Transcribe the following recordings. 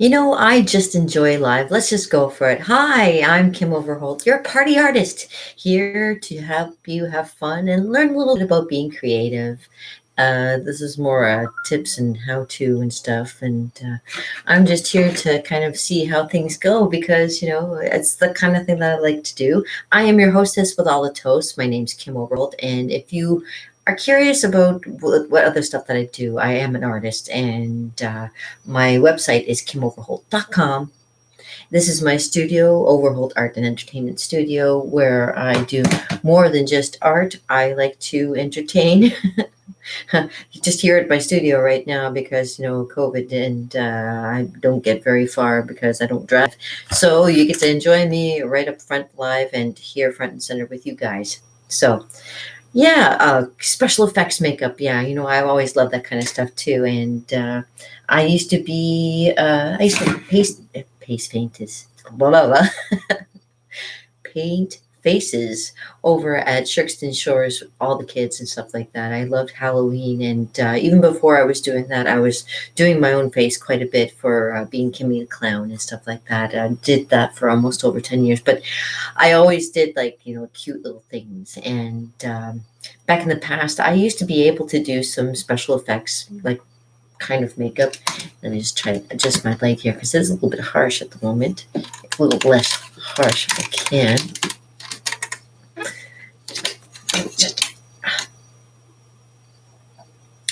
I just enjoy live. Let's just go for it. Hi, I'm Kim Overholt, your party artist, here to help you have fun and learn a little bit about being creative. This is more tips and how to and stuff. And I'm just here to kind of see how things go because, it's the kind of thing that I like to do. I am your hostess with all the toast. My name's Kim Overholt. And if you are curious about what other stuff that I do, I am an artist and my website is kimoverholt.com. This is my studio, Overholt Art and Entertainment Studio, where I do more than just art. I like to entertain. You just here at my studio right now because, COVID, and I don't get very far because I don't drive. So you get to enjoy me right up front live and here front and center with you guys. So, yeah, special effects makeup. Yeah, I've always loved that kind of stuff too. And I used to paste paint is blah blah blah, paint faces over at Shirkston Shores, all the kids and stuff like that. I loved Halloween, and even before I was doing that, I was doing my own face quite a bit for being Kimmy the Clown and stuff like that. I did that for almost over 10 years, but I always did like, cute little things. And back in the past, I used to be able to do some special effects, like kind of makeup. Let me just try to adjust my light here because it's a little bit harsh at the moment. A little less harsh if I can.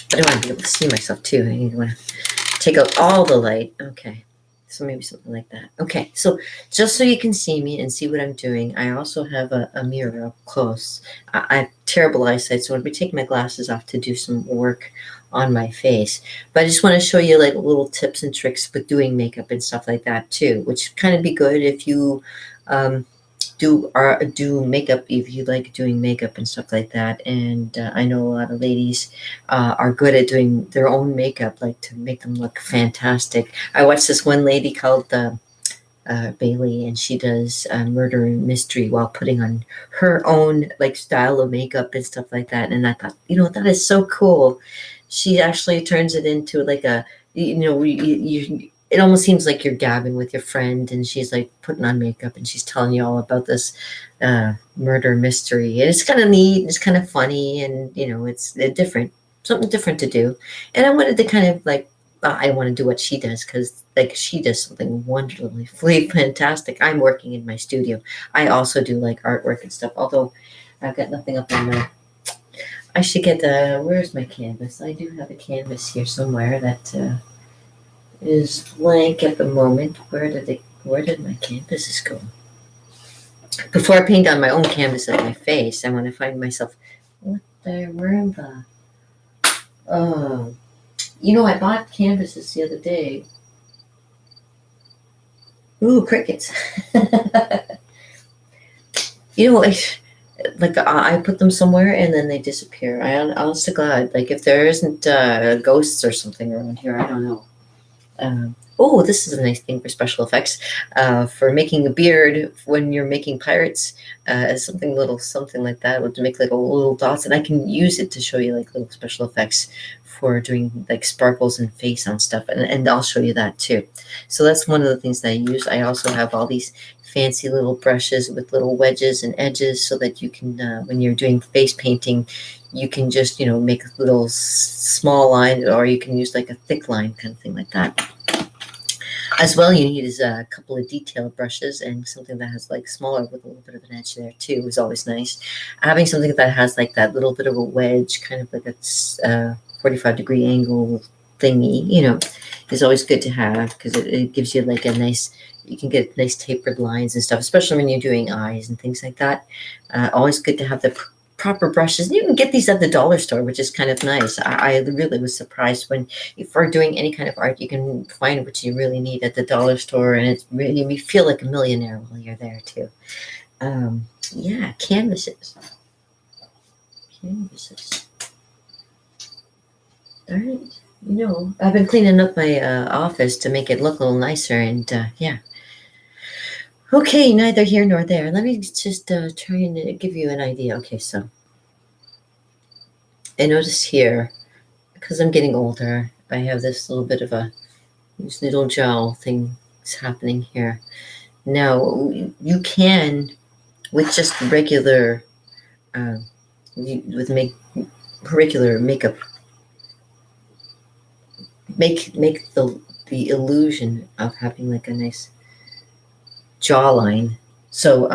But I want to be able to see myself too. I want to take out all the light. Okay. So maybe something like that. Okay, so just so you can see me and see what I'm doing, I also have a mirror up close. I have terrible eyesight, so I'm going to be taking my glasses off to do some work on my face. But I just want to show you like little tips and tricks with doing makeup and stuff like that too, which kind of be good if you do makeup, if you like doing makeup and stuff like that. And I know a lot of ladies are good at doing their own makeup, like to make them look fantastic. I watched this one lady called Bailey, and she does murder and mystery while putting on her own like style of makeup and stuff like that. And I thought, that is so cool. She actually turns it into like it almost seems like you're gabbing with your friend, and she's like putting on makeup and she's telling you all about this murder mystery. And it's kind of neat, and it's kind of funny, and it's different, something different to do. And I wanted to kind of like, I want to do what she does because like she does something wonderfully fantastic. I'm working in my studio. I also do like artwork and stuff, although I've got nothing up on my. I should get where's my canvas? I do have a canvas here somewhere that is blank at the moment. Where did my canvases go? Before I paint on my own canvas of my face, I want to find myself. Where in the? Oh, I bought canvases the other day. Ooh, crickets. Like I put them somewhere and then they disappear. Honest to God, like if there isn't ghosts or something around here, I don't know. Oh, this is a nice thing for special effects. For making a beard when you're making pirates, something like that, to make like a little dots, and I can use it to show you like little special effects for doing like sparkles and face on stuff, and I'll show you that too. So that's one of the things that I use. I also have all these fancy little brushes with little wedges and edges so that you can, when you're doing face painting, you can just, make a little small line, or you can use like a thick line kind of thing like that. As well, you need is a couple of detail brushes and something that has like smaller with a little bit of an edge there too is always nice. Having something that has like that little bit of a wedge, kind of like a 45-degree angle thingy, is always good to have because it gives you like a nice, you can get nice tapered lines and stuff, especially when you're doing eyes and things like that. Always good to have the proper brushes. And you can get these at the dollar store, which is kind of nice. I really was surprised when, if you're doing any kind of art, you can find what you really need at the dollar store, and it's really, you feel like a millionaire while you're there too. Yeah, canvases. All right. I've been cleaning up my office to make it look a little nicer, and yeah. Okay, neither here nor there. Let me just try and give you an idea. Okay, so I notice here, because I'm getting older, I have this little bit of a These little gel things happening here. Now, you can, with just regular, uh, with regular makeup, make the illusion of having like a nice jawline. So,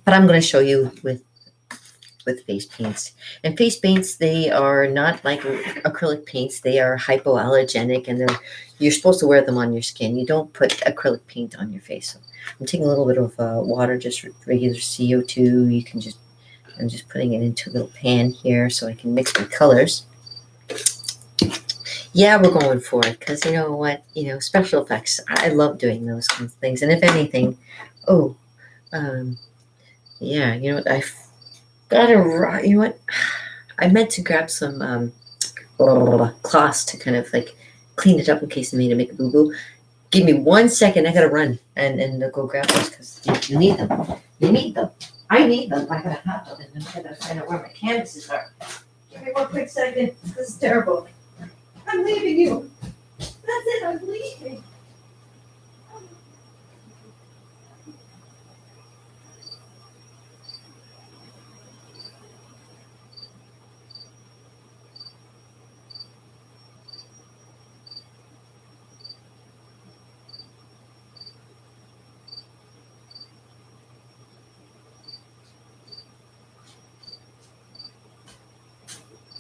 but I'm going to show you with face paints. And face paints, they are not like acrylic paints. They are hypoallergenic, and you're supposed to wear them on your skin. You don't put acrylic paint on your face. So I'm taking a little bit of water, just regular CO2. I'm just putting it into a little pan here so I can mix my colors. Yeah, we're going for it because you know what? Special effects. I love doing those kinds of things. And if anything, oh, um, yeah, I gotta, I meant to grab some cloths to kind of like clean it up in case I made to make a boo boo. Give me 1 second. I gotta run and go grab those because you need them. You need them. I need them. I gotta have them, and I gotta find out where my canvases are. Give me 1 quick second. This is terrible. I'm leaving you. That's it. I'm leaving.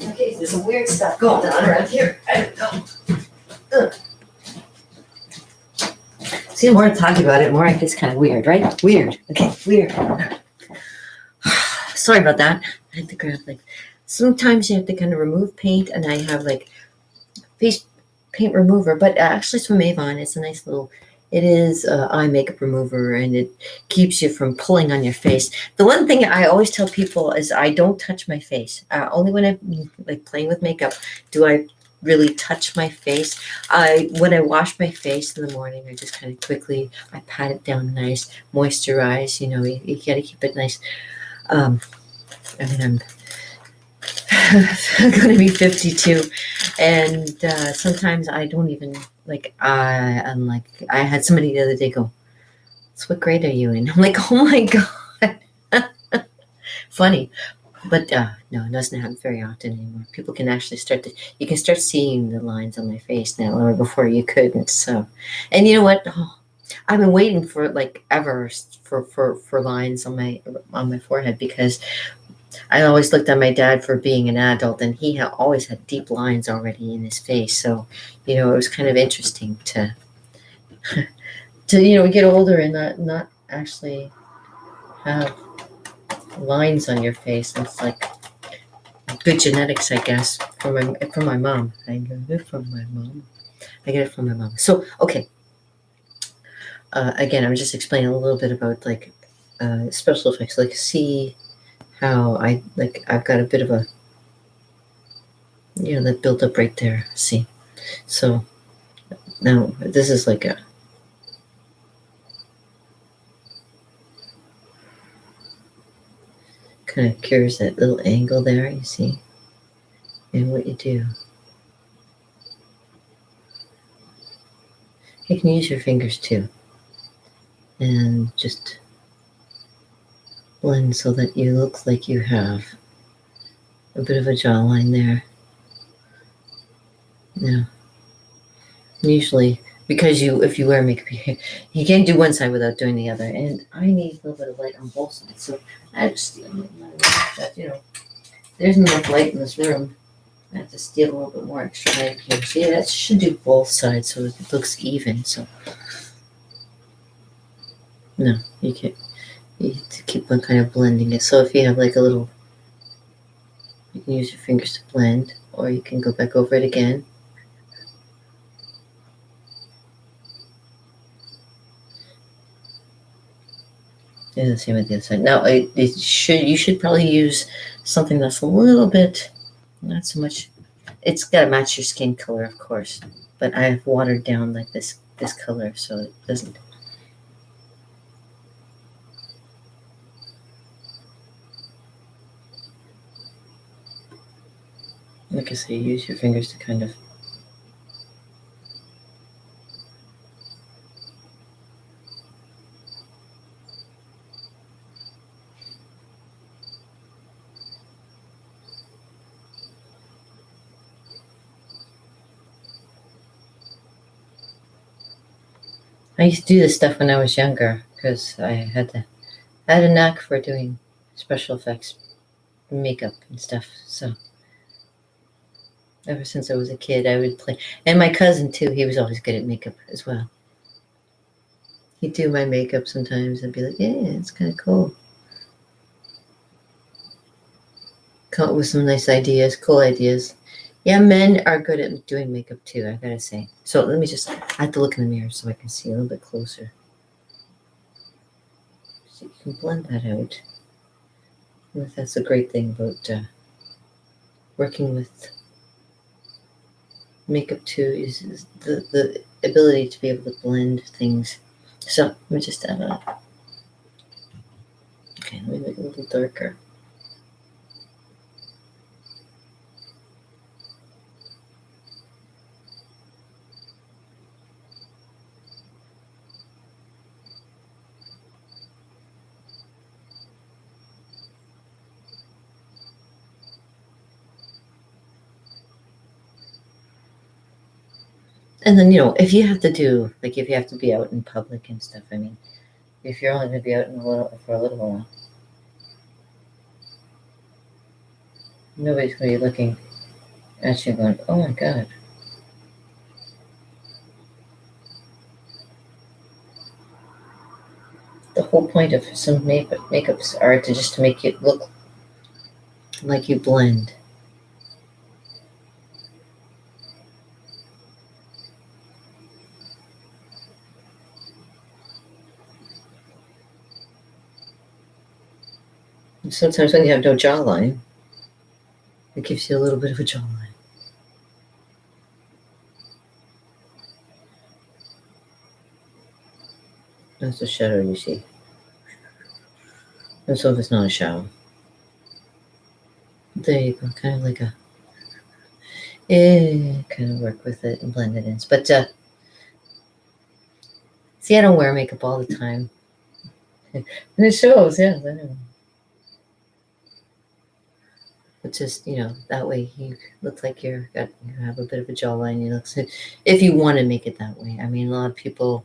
Okay, there's some weird stuff going on around here. I don't know. Ugh. See, the more I talk about it, the more it gets kind of weird, right? Weird. Okay, weird. Sorry about that. I had to grab sometimes you have to kind of remove paint, and I have like face paint remover, but actually it's from Avon. It's a nice little. It is eye makeup remover, and it keeps you from pulling on your face. The one thing I always tell people is I don't touch my face. Only when I'm like playing with makeup do I really touch my face. When I wash my face in the morning, I just kind of quickly I pat it down nice, moisturize. You got to keep it nice. I mean, I'm going to be 52, and sometimes I don't even I'm like I had somebody the other day go, "So what grade are you in?" I'm like, "Oh my god." Funny, but no, it doesn't happen very often anymore. People can actually you can start seeing the lines on my face now, or before you couldn't. So, and you know what? Oh, I've been waiting for like ever for lines on my forehead because I always looked at my dad for being an adult, and he always had deep lines already in his face. So, it was kind of interesting to get older and not actually have lines on your face. It's like good genetics, I guess, from my mom. I get it from my mom. I get it from my mom. So, okay. Again, I'm just explaining a little bit about special effects. Like, see how I've got a bit of a that built up right there. See, so now this is like a kind of cures that little angle there. You see, and what you do, you can use your fingers too, and just blend so that you look like you have a bit of a jawline there. Now, usually because if you wear makeup, you can't do one side without doing the other. And I need a little bit of light on both sides, so I just there's enough light in this room. I have to steal a little bit more extra light here. See, that should do both sides so it looks even. So no, you can't. You have to keep on kind of blending it. So if you have like a little, you can use your fingers to blend, or you can go back over it again. And the same with the other side. Now, you should probably use something that's a little bit, not so much. It's got to match your skin color, of course. But I've watered down like this color so it doesn't. Like I say, use your fingers to kind of I used to do this stuff when I was younger because I had a knack for doing special effects, makeup and stuff. So ever since I was a kid, I would play. And my cousin too. He was always good at makeup as well. He'd do my makeup sometimes and be like, "Yeah, it's kind of cool." Come up with some nice ideas, cool ideas. Yeah, men are good at doing makeup too, I gotta say. So let me I have to look in the mirror so I can see a little bit closer. So you can blend that out. That's a great thing about working with makeup too, is the ability to be able to blend things. So let me just add a, okay, let me make it a little darker. And then, if you have to do, like, if you have to be out in public and stuff, I mean, if you're only going to be out for a little while, nobody's going to be looking at you going, oh my God. The whole point of some makeups are to make it look like you blend. And sometimes when you have no jawline, it gives you a little bit of a jawline. That's the shadow you see. And so if it's not a shadow. There you go, kind of like kind of work with it and blend it in. But see, I don't wear makeup all the time. And it shows, yeah. I know. But just, that way you look like you have a bit of a jawline. You look, if you want to make it that way. I mean, a lot of people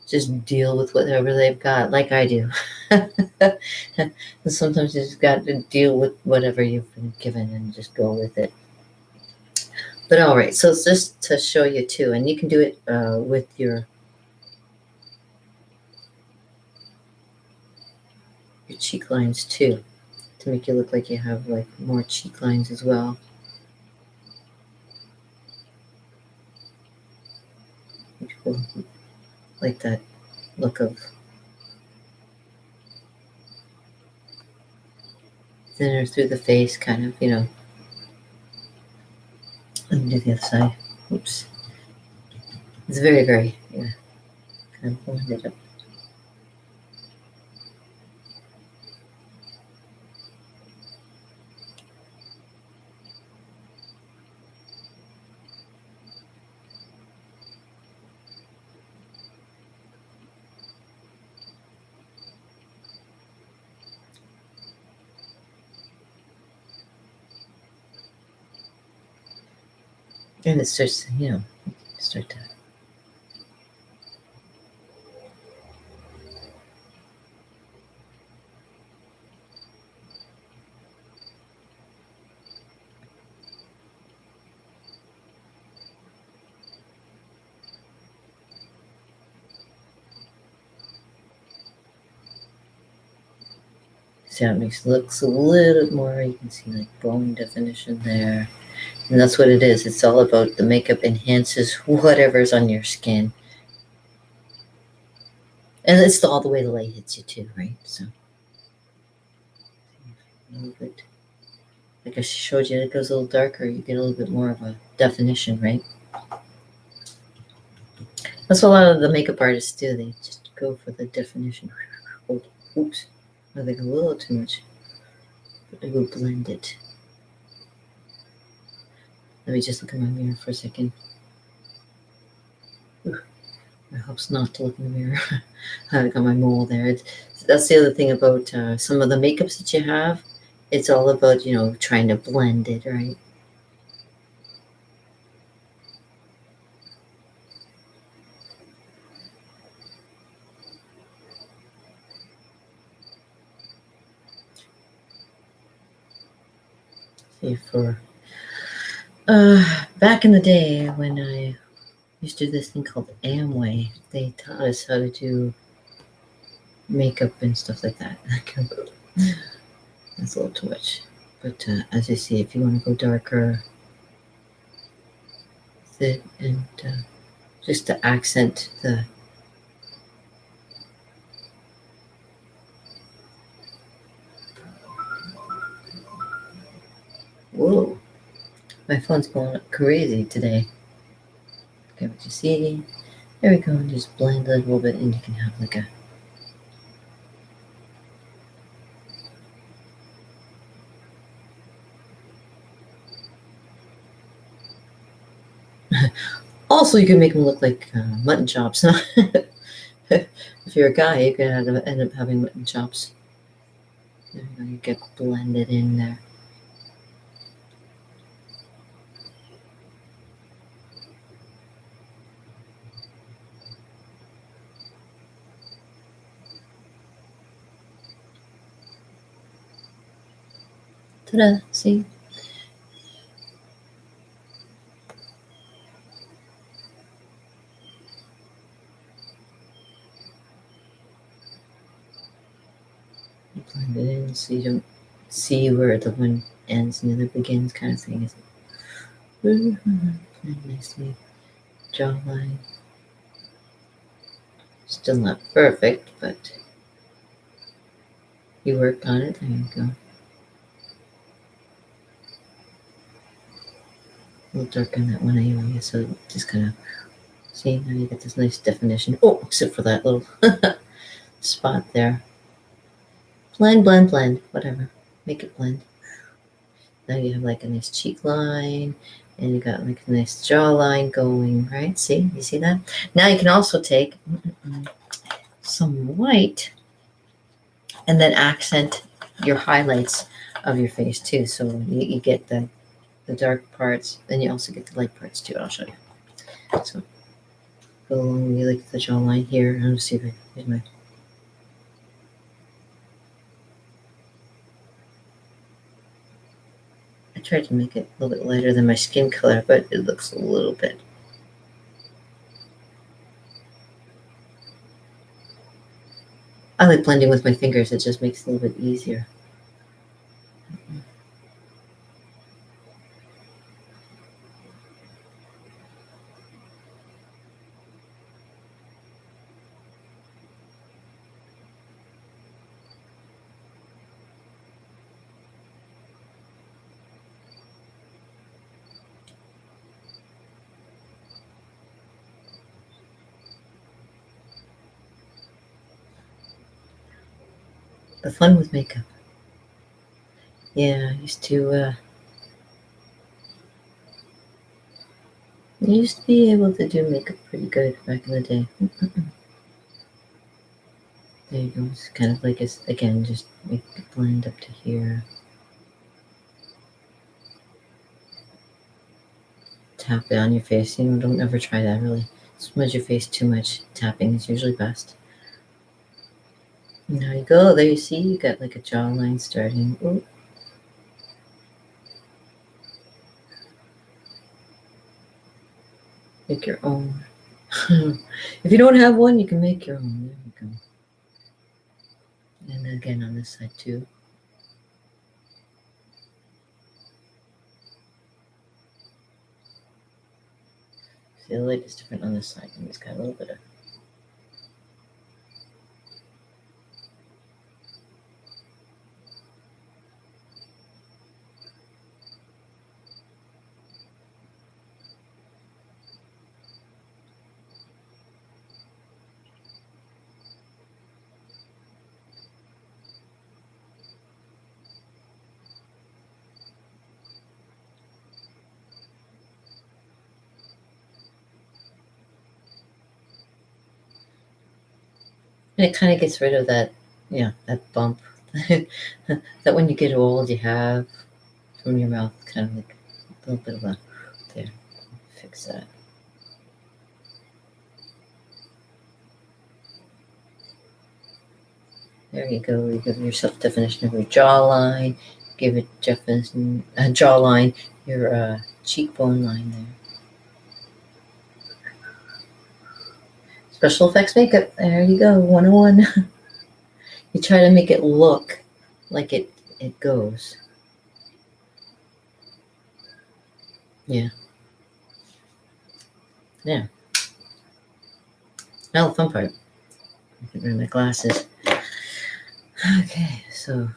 just deal with whatever they've got, like I do. And sometimes you just got to deal with whatever you've been given and just go with it. But all right, so it's just to show you too, and you can do it with your cheek lines too, to make you look like you have like more cheek lines as well. People like that look of thinner through the face, kind of, Let me do the other side. Oops. It's very, very, yeah, kind of blended up. And it starts, start to. See how it looks a little more, you can see like bone definition there. And that's what it is. It's all about the makeup enhances whatever's on your skin. And it's all the way the light hits you too, right? So a little bit, like I showed you, it goes a little darker. You get a little bit more of a definition, right? That's what a lot of the makeup artists do. They just go for the definition. Oh, oops, I think a little too much. But they will blend it. Let me just look in my mirror for a second. Ooh, it helps not to look in the mirror. I got my mole there. That's the other thing about some of the makeups that you have. It's all about, trying to blend it, right? for back in the day when I used to do this thing called Amway. They taught us how to do makeup and stuff like that. That's a little too much. But as I see, if you want to go darker, and just to accent the. Whoa, my phone's going crazy today. Okay, what you see? There we go, and just blend it a little bit, and you can have like a. Also, you can make them look like mutton chops. If you're a guy, you can end up having mutton chops. There you go, you get blended in there. Ta-da! See? You blend it in so you don't see where the one ends and the other begins, kind of thing. Blend nicely. Jawline. Still not perfect, but you worked on it. There you go. A little dark on that one anyway, so just kind of see, now you get this nice definition. Oh, except for that little spot there. Blend, blend, blend, whatever. Make it blend. Now you have like a nice cheek line, and you got like a nice jawline going, right? See, you see that? Now you can also take some white and then accent your highlights of your face too. So you get the dark parts, and you also get the light parts too. I'll show you. So go along, you like the jawline here. I'll see if here's my. I tried to make it a little bit lighter than my skin color, but it looks a little bit. I like blending with my fingers. It just makes it a little bit easier. The fun with makeup. Yeah, I used to be able to do makeup pretty good back in the day. There you go. It's kind of like it's again, just make it blend up to here. Tap it on your face. You know, don't ever try that really. Smudge your face too much. Tapping is usually best. And there you go. There you see, you got like a jawline starting. Ooh. Make your own. If you don't have one, you can make your own. There you go. And again on this side too. See, the light is different on this side, and it's got a little bit of. And it kind of gets rid of that, that bump that when you get old you have from your mouth, kind of like a little bit of a. There, fix that. There you go. You give yourself definition of your jawline. give it definition, jawline, your cheekbone line there. Special effects makeup. There you go. 101. You try to make it look like it goes. Yeah. Yeah. Now the fun part. I can wear my glasses. Okay, so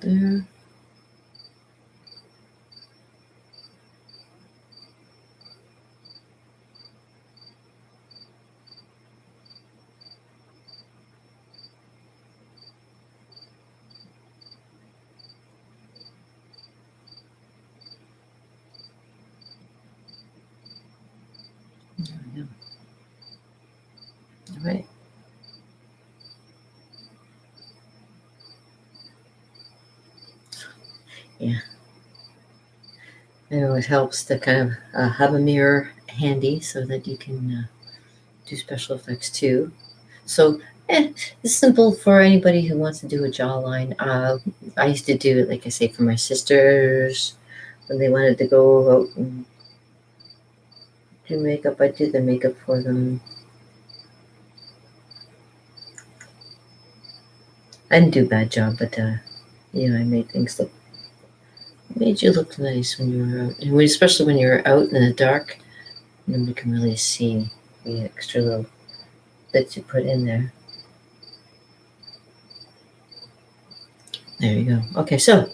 there. There we go. All right. Yeah. I know it helps to kind of have a mirror handy so that you can do special effects too. So it's simple for anybody who wants to do a jawline. I used to do it, like I say, for my sisters when they wanted to go out and do makeup. I did the makeup for them. I didn't do a bad job, but I made things look made you look nice when you were out, and especially when you're out in the dark. Nobody can really see the extra little bits you put in there. There you go. Okay, so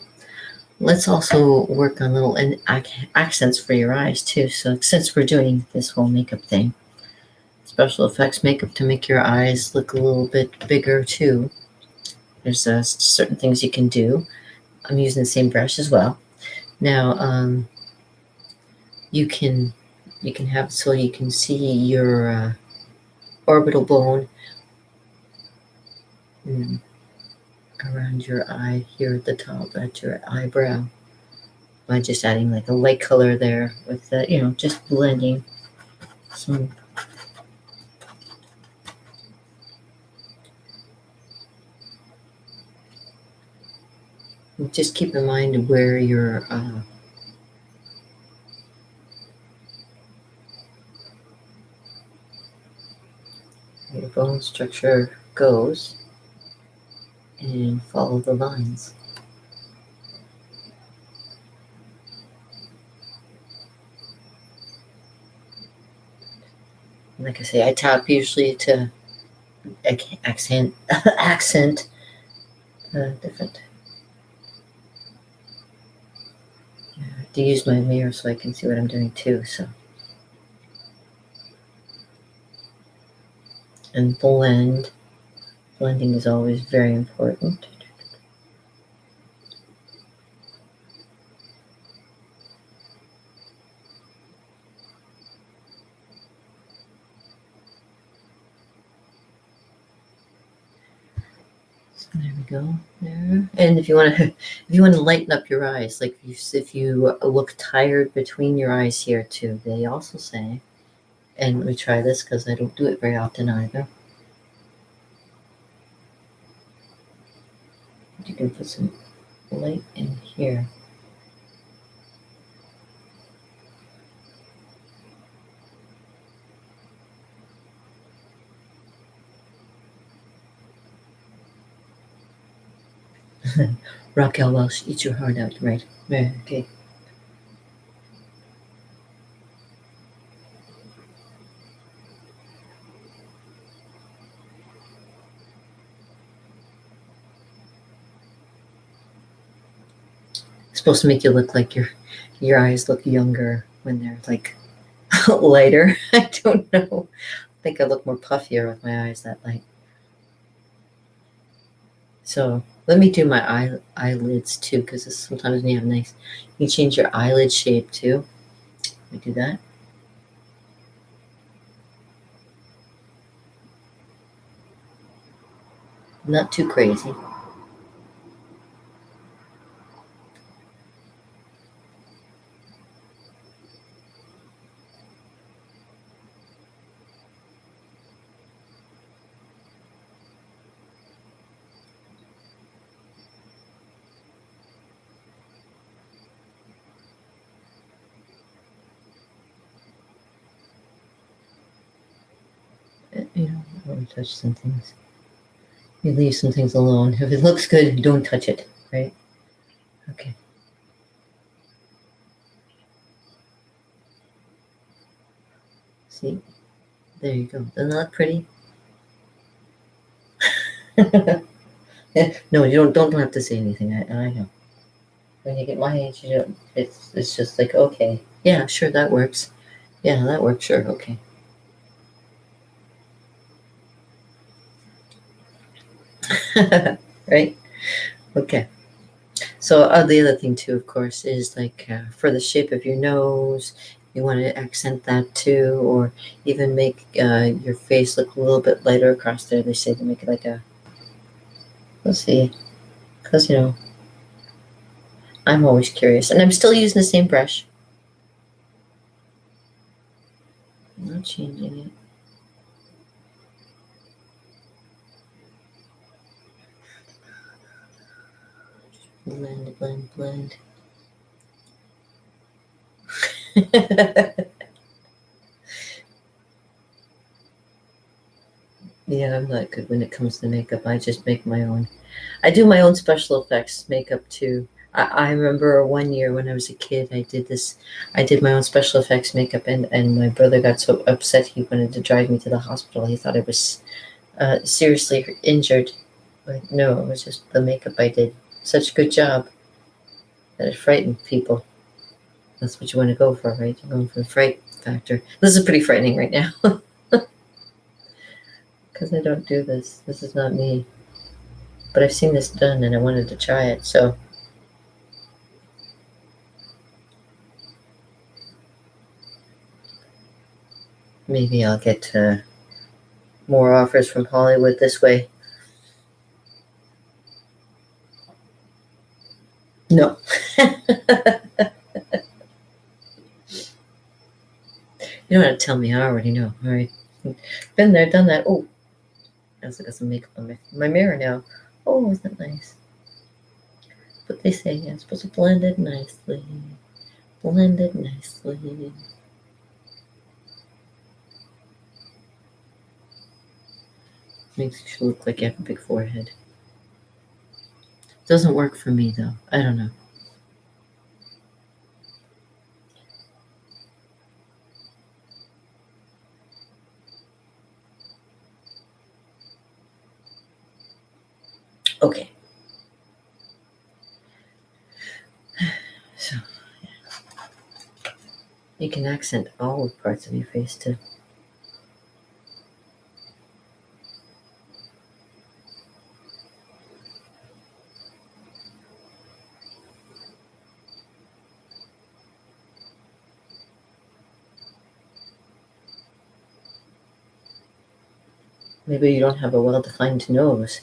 let's also work on little accents for your eyes too. So since we're doing this whole makeup thing, special effects makeup to make your eyes look a little bit bigger too. There's certain things you can do. I'm using the same brush as well. Now you can have so you can see your orbital bone around your eye here at the top at your eyebrow by just adding like a light color there with the just blending some. Just keep in mind where your bone structure goes and follow the lines. Like I say, I tap usually to accent accent different. I have to use my mirror so I can see what I'm doing too. So and blending is always very important. There we go. There. And if you want to lighten up your eyes, like if you look tired between your eyes here too, they also say. And let me try this because I don't do it very often either. You can put some light in here. Raquel Welch, eat your heart out, right? Right, okay. It's supposed to make you look like your eyes look younger when they're like lighter. I don't know. I think I look more puffier with my eyes that light. So let me do my eyelids too, because sometimes when you have nice, you change your eyelid shape too. Let me do that. Not too crazy. you know, don't touch some things. You leave some things alone. If it looks good, don't touch it, right? Okay. See? There you go. Doesn't that look pretty? No, you don't have to say anything. I know. When you get my age, you don't, it's just like, okay, yeah, sure, that works. Yeah, that works, sure, okay. Right? Okay. So the other thing too, of course, is like for the shape of your nose, you want to accent that too, or even make your face look a little bit lighter across there. They say to make it like a, let's see, because you know, I'm always curious, and I'm still using the same brush. I'm not changing it. Blend, blend, blend. Yeah, I'm not good when it comes to makeup. I just make my own. I do my own special effects makeup too. I remember one year when I was a kid, I did this. I did my own special effects makeup, and my brother got so upset he wanted to drive me to the hospital. He thought I was seriously injured. But no, it was just the makeup I did. Such a good job that it frightened people. That's what you want to go for, right? You're going for the fright factor. This is pretty frightening right now because I don't do this. This is not me. But I've seen this done and I wanted to try it. So maybe I'll get more offers from Hollywood this way. No. You don't have to tell me. I already know. All right. Been there, done that. Oh, I also got some makeup on my mirror now. Oh, isn't that nice? But they say yeah, it's supposed to blend it nicely. Blend it nicely. Makes you look like you have a big forehead. Doesn't work for me though. I don't know. Okay. So you can accent all parts of your face too. Maybe you don't have a well-defined nose.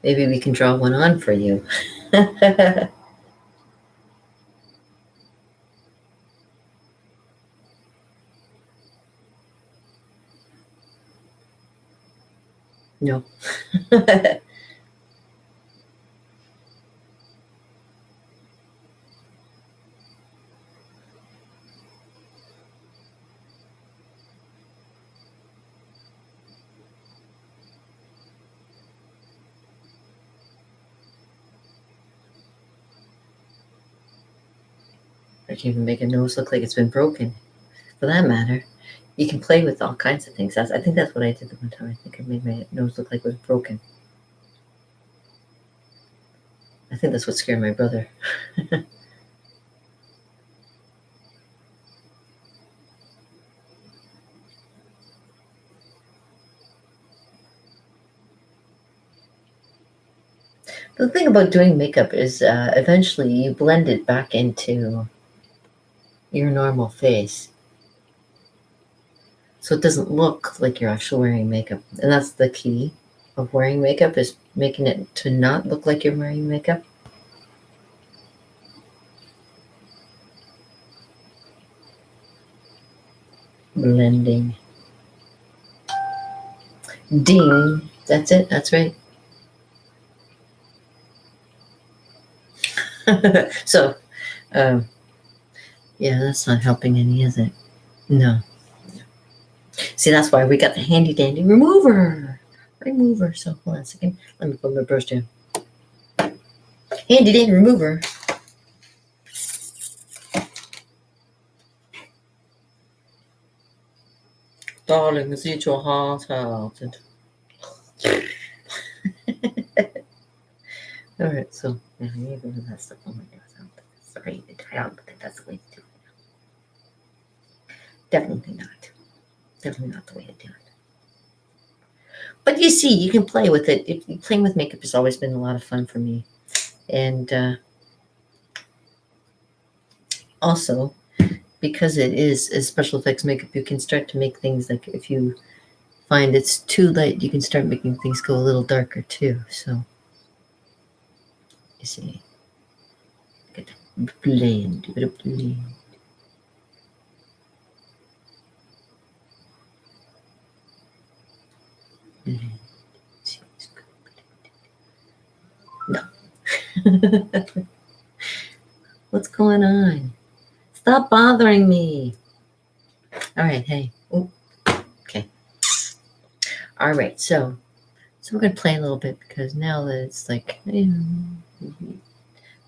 Maybe we can draw one on for you. No. I can even make a nose look like it's been broken. For that matter, you can play with all kinds of things. I think that's what I did the one time. I think I made my nose look like it was broken. I think that's what scared my brother. The thing about doing makeup is eventually you blend it back into your normal face. So it doesn't look like you're actually wearing makeup. And that's the key of wearing makeup is making it to not look like you're wearing makeup. Blending. Ding. That's it. That's right. So, um, yeah, that's not helping any, is it? No. See, that's why we got the handy dandy remover. Remover. So hold on a second. Let me put my brush down. Handy dandy remover. Darling, is it your heart out? All right, so I need to do that stuff on my nose. Sorry, I don't think that's the way to do it. Definitely not. Definitely not the way to do it. But you see, you can play with it. Playing with makeup has always been a lot of fun for me. And also, because it is a special effects makeup, you can start to make things like if you find it's too light, you can start making things go a little darker too. So, you see, get blend, a bit of blend. Blend. See, it's good. No. What's going on? Stop bothering me. All right, hey. Ooh, okay. All right, so we're gonna play a little bit because now that it's like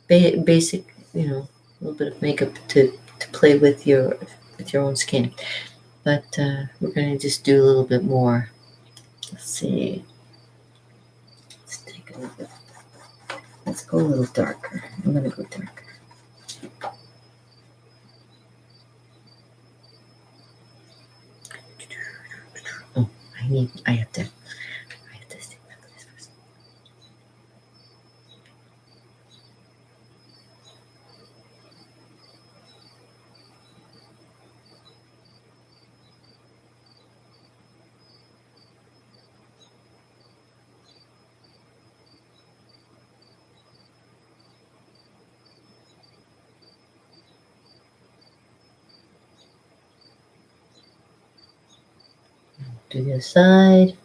basic, a little bit of makeup to play with your own skin. But we're gonna just do a little bit more. Let's see. Let's take a little bit. Let's go a little darker. I'm gonna go darker. Oh, I have to stick with this first. Do the other side.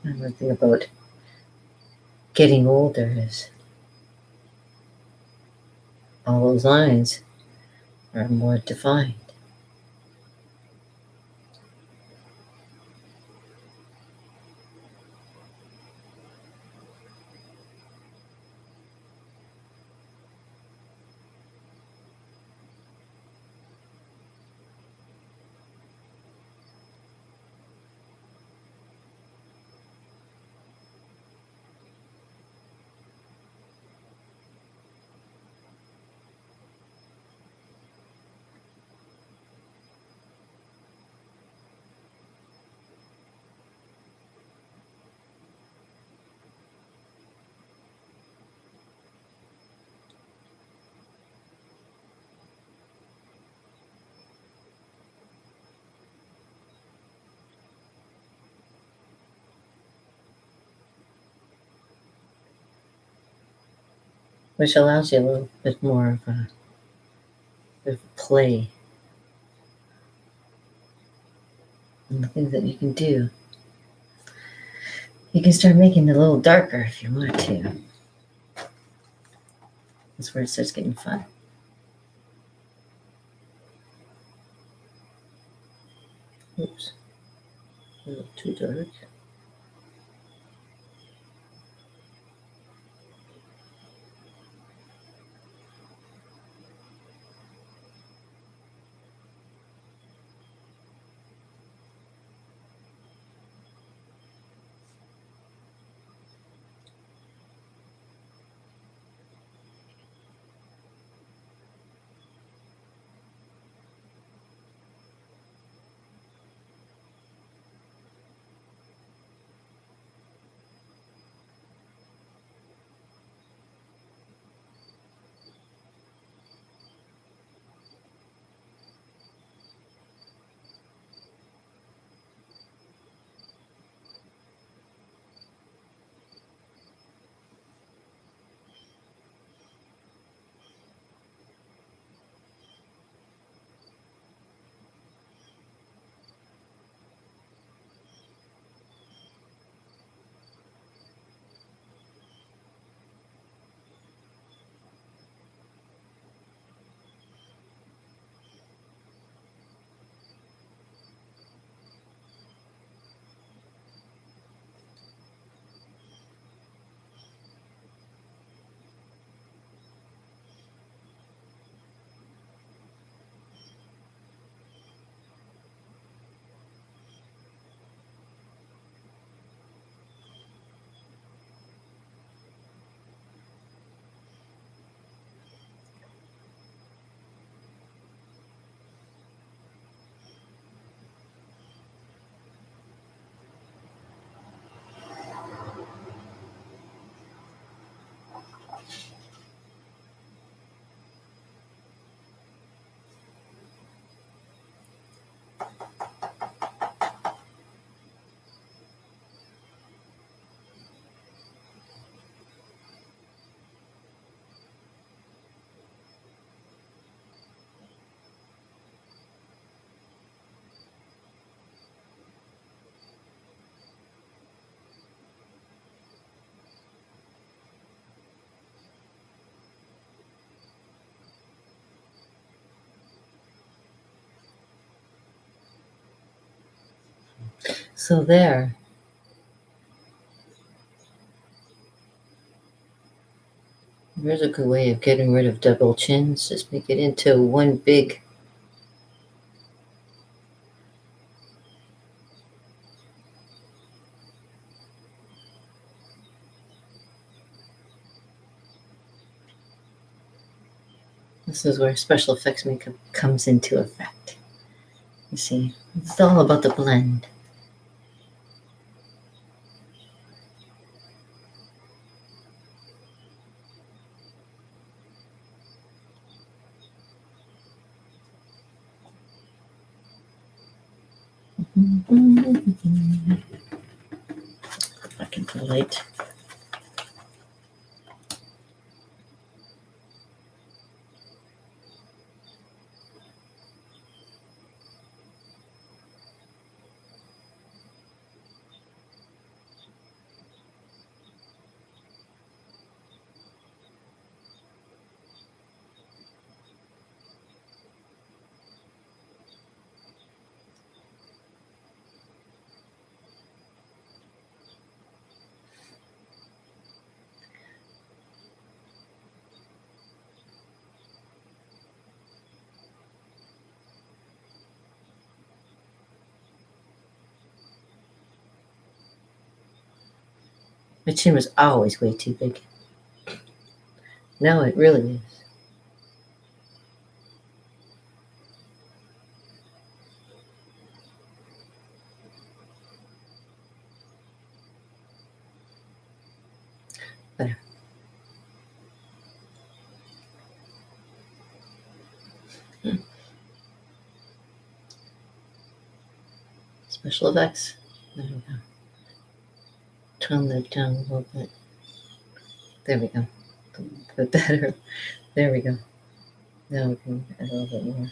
Another thing about getting older is all those lines are more defined. which allows you a little bit more of a play and the things that you can do. You can start making it a little darker if you want to. That's where it starts getting fun. Oops, a little too dark. So there's a good way of getting rid of double chins. Just make it into one big. This is where special effects makeup comes into effect. You see, it's all about the blend. Back into the light. My chin was always way too big. Now it really is. Better. Special effects. There we go. Turn that down a little bit. There we go. bit better. There we go. Now we can add a little bit more.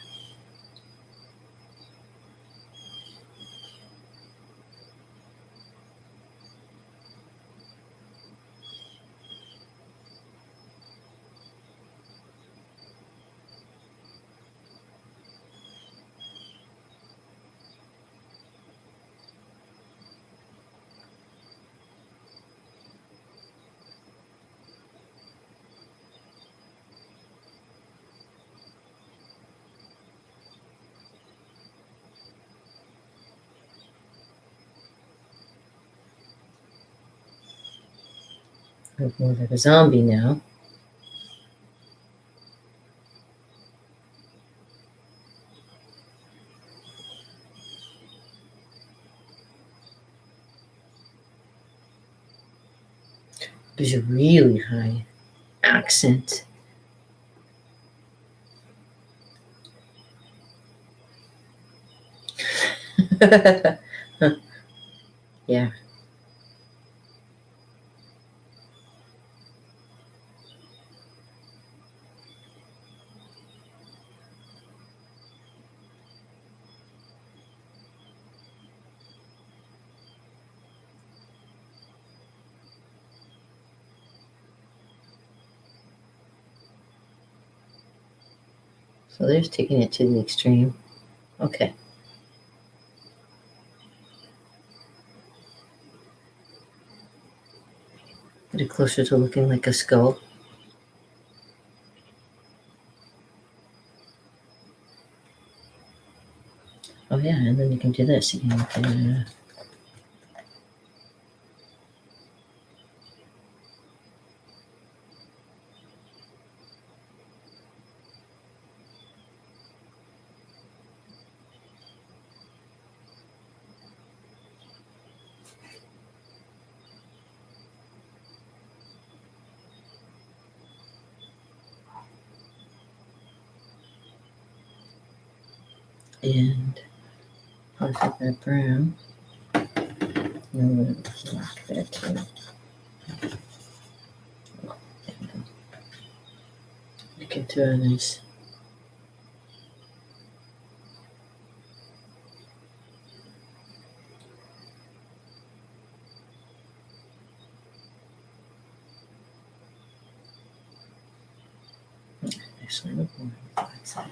Look more like a zombie now. There's a really high accent. Yeah. So there's taking it to the extreme. Okay. Get it closer to looking like a skull. Oh yeah, and then you can do this. You can and offset that brown. And then black there too. Make it to a nice. Actually, look more on the black side.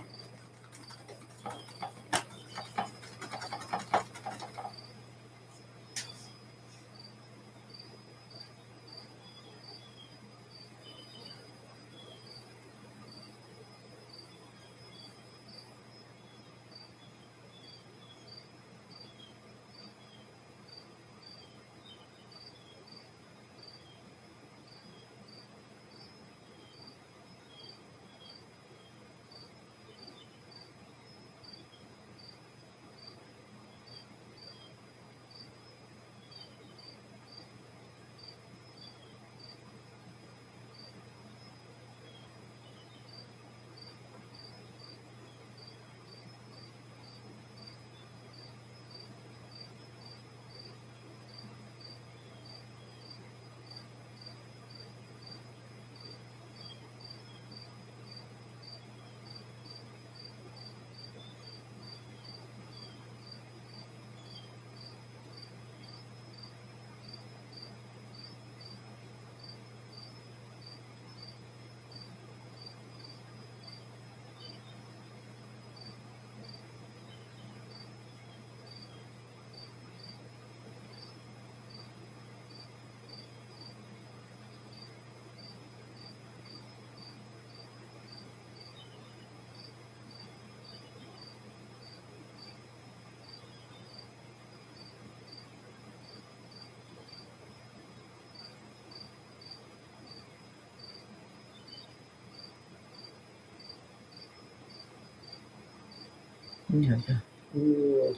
There we go. Ooh.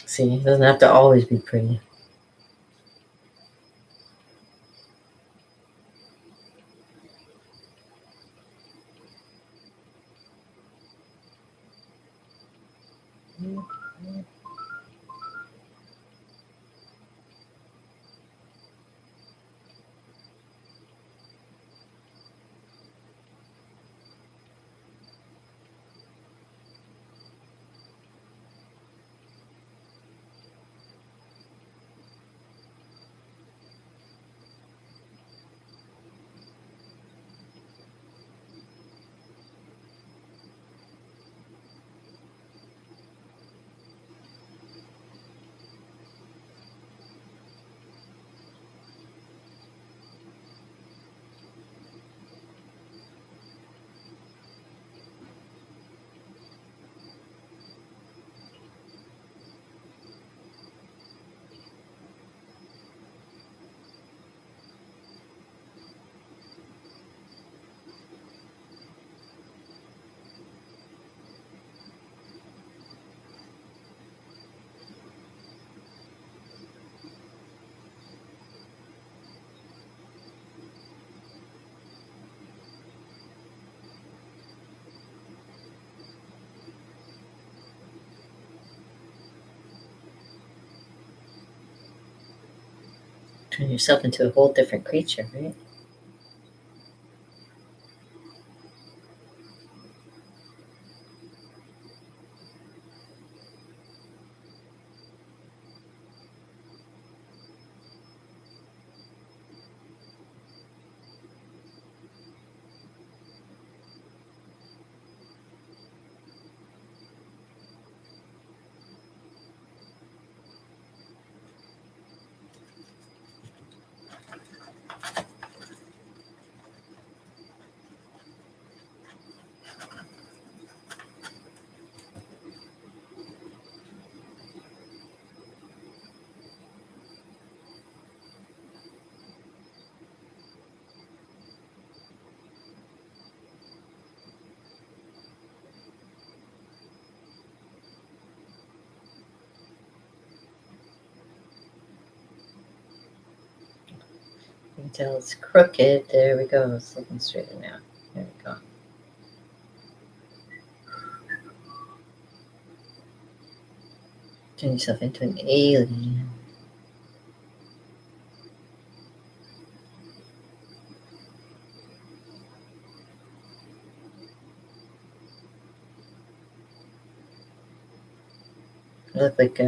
See, it doesn't have to always be pretty. Turn yourself into a whole different creature, right? Until it's crooked. There we go. It's looking straighter now. There we go. Turn yourself into an alien. I look like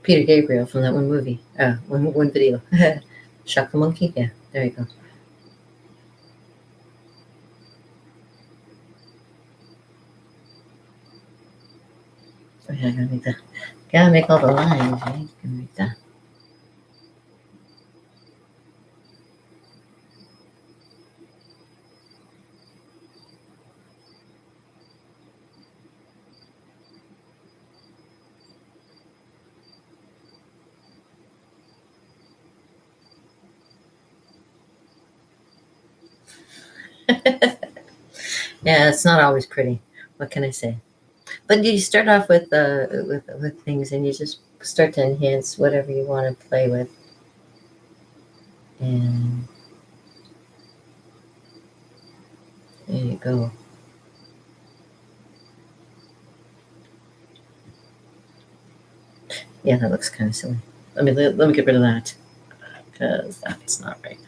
Peter Gabriel from that one movie. One video. Shock the monkey. Yeah, there you go. Oh, yeah, gotta make all the lines, right? Gotta make that. Yeah, it's not always pretty. What can I say? But you start off with things, and you just start to enhance whatever you want to play with, and there you go. Yeah, that looks kind of silly. Let me get rid of that because that's not right.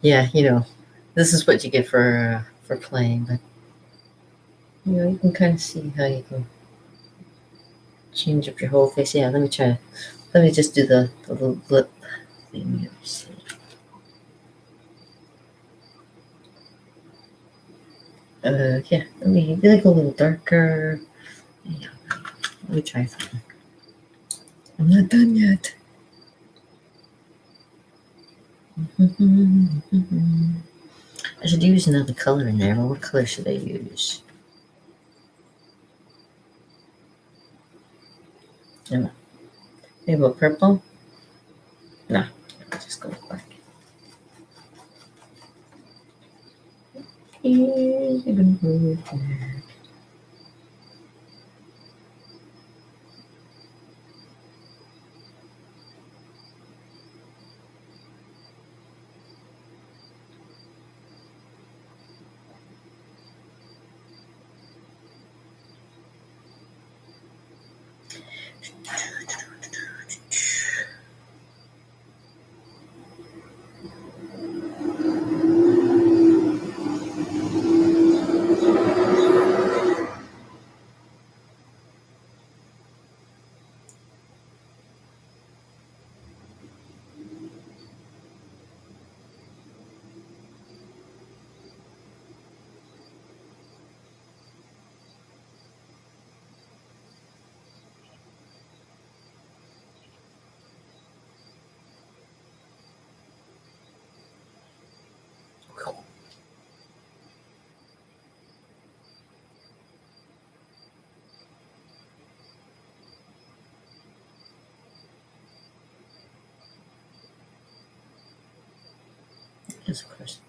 Yeah, this is what you get for playing, but you can kind of see how you can change up your whole face. Yeah, let me try. Let me just do the little lip thing. Yeah, let me go a little darker. Yeah, let me try something. I'm not done yet. I should use another color in there. Well, what color should I use? No. Maybe a purple? No. I'll just go with black. Yes, of course.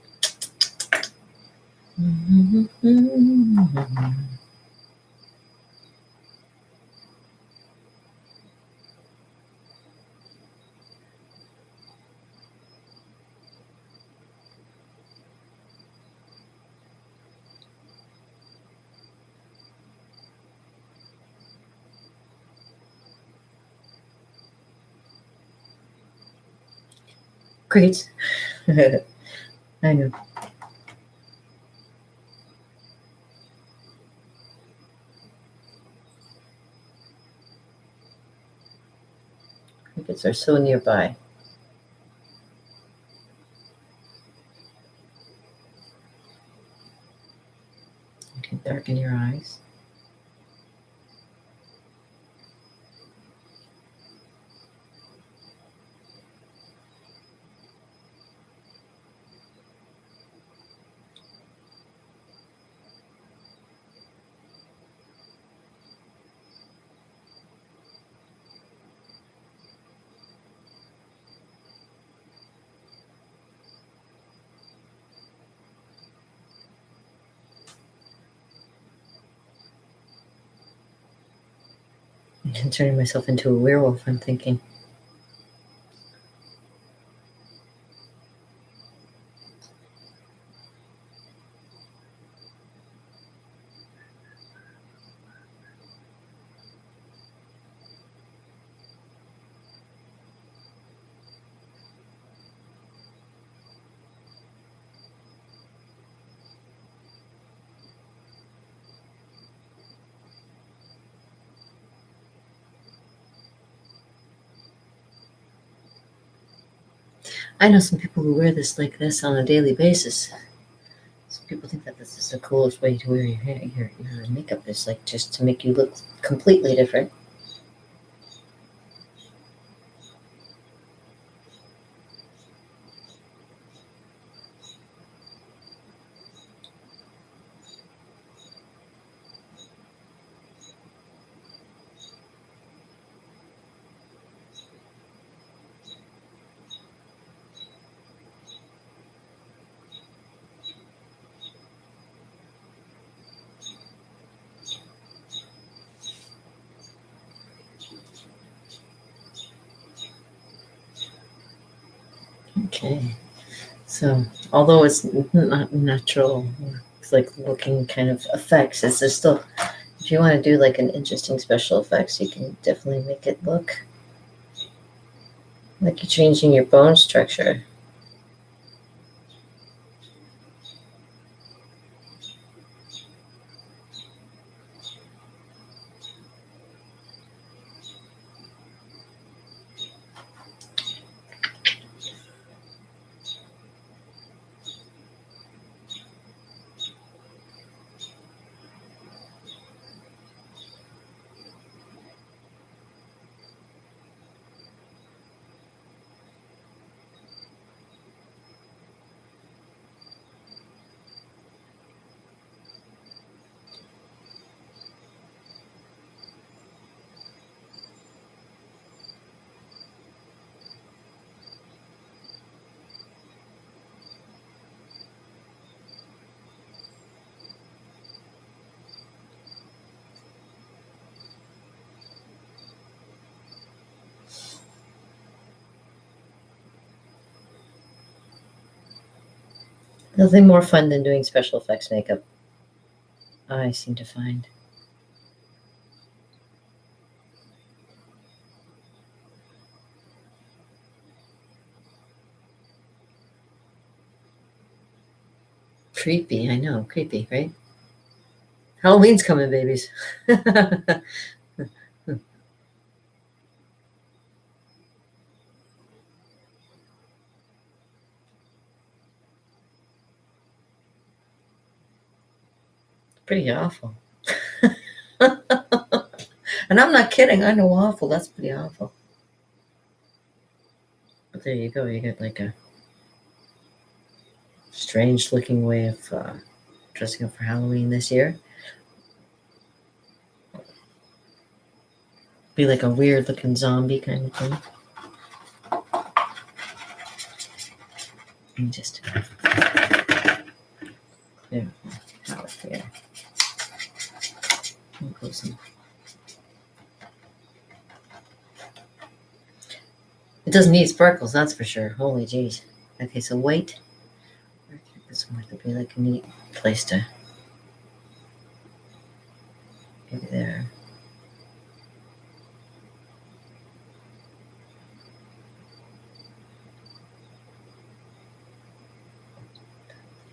Great. I know. Crickets are so nearby. You can darken your eyes. I'm turning myself into a werewolf, I'm thinking. I know some people who wear this like this on a daily basis. Some people think that this is the coolest way to wear your hair, your makeup is like just to make you look completely different. Okay. So, although it's not natural, it's like looking kind of effects, it's just still, if you want to do like an interesting special effects, you can definitely make it look like you're changing your bone structure. Nothing more fun than doing special effects makeup, I seem to find. Creepy, I know, creepy, right? Halloween's coming, babies. Pretty awful. And I'm not kidding, I know awful, that's pretty awful. But there you go, you get like a strange looking way of dressing up for Halloween this year. Be like a weird looking zombie kind of thing. And just clear palette here. It doesn't need sparkles, that's for sure. Holy jeez. Okay, so white. This would be like a neat place to. Maybe there.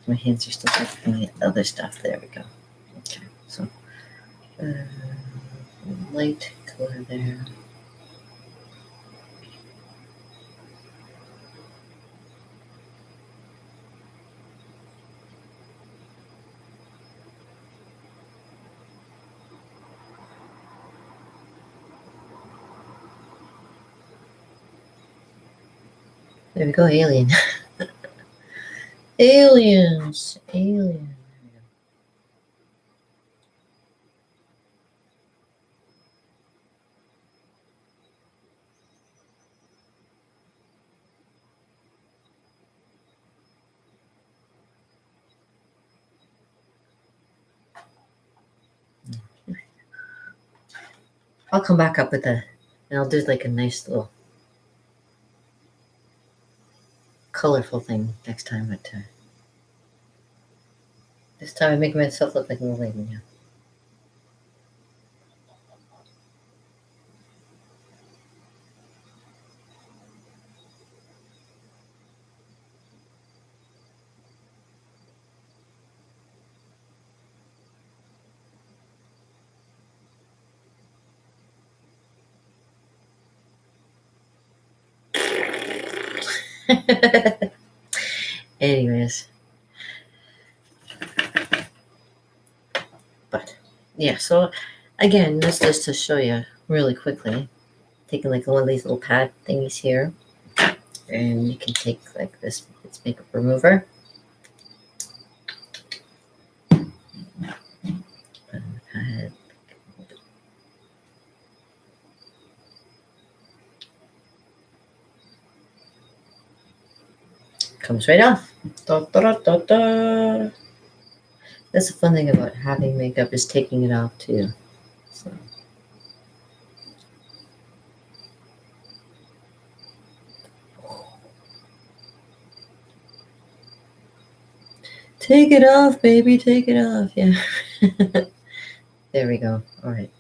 My hands are still looking at other stuff. There we go. Okay, so light color there. There we go, alien. Aliens, alien. I'll come back up with and I'll do like a nice little colorful thing next time. But this time I make myself look like a little lady now. Anyways, but yeah, so again, that's just to show you really quickly. Taking like one of these little pad thingies here, and you can take like this makeup remover. Comes right off. Da, da, da, da. That's the fun thing about having makeup is taking it off too. So. Take it off, baby. Take it off. Yeah. There we go. All right.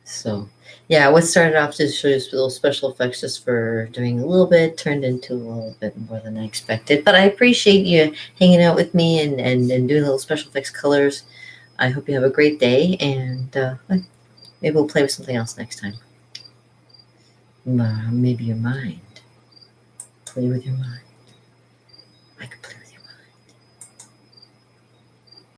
So, yeah, what started off to show you little special effects just for doing a little bit turned into a little bit more than I expected. But I appreciate you hanging out with me and doing little special effects colors. I hope you have a great day, and maybe we'll play with something else next time. Maybe your mind. Play with your mind.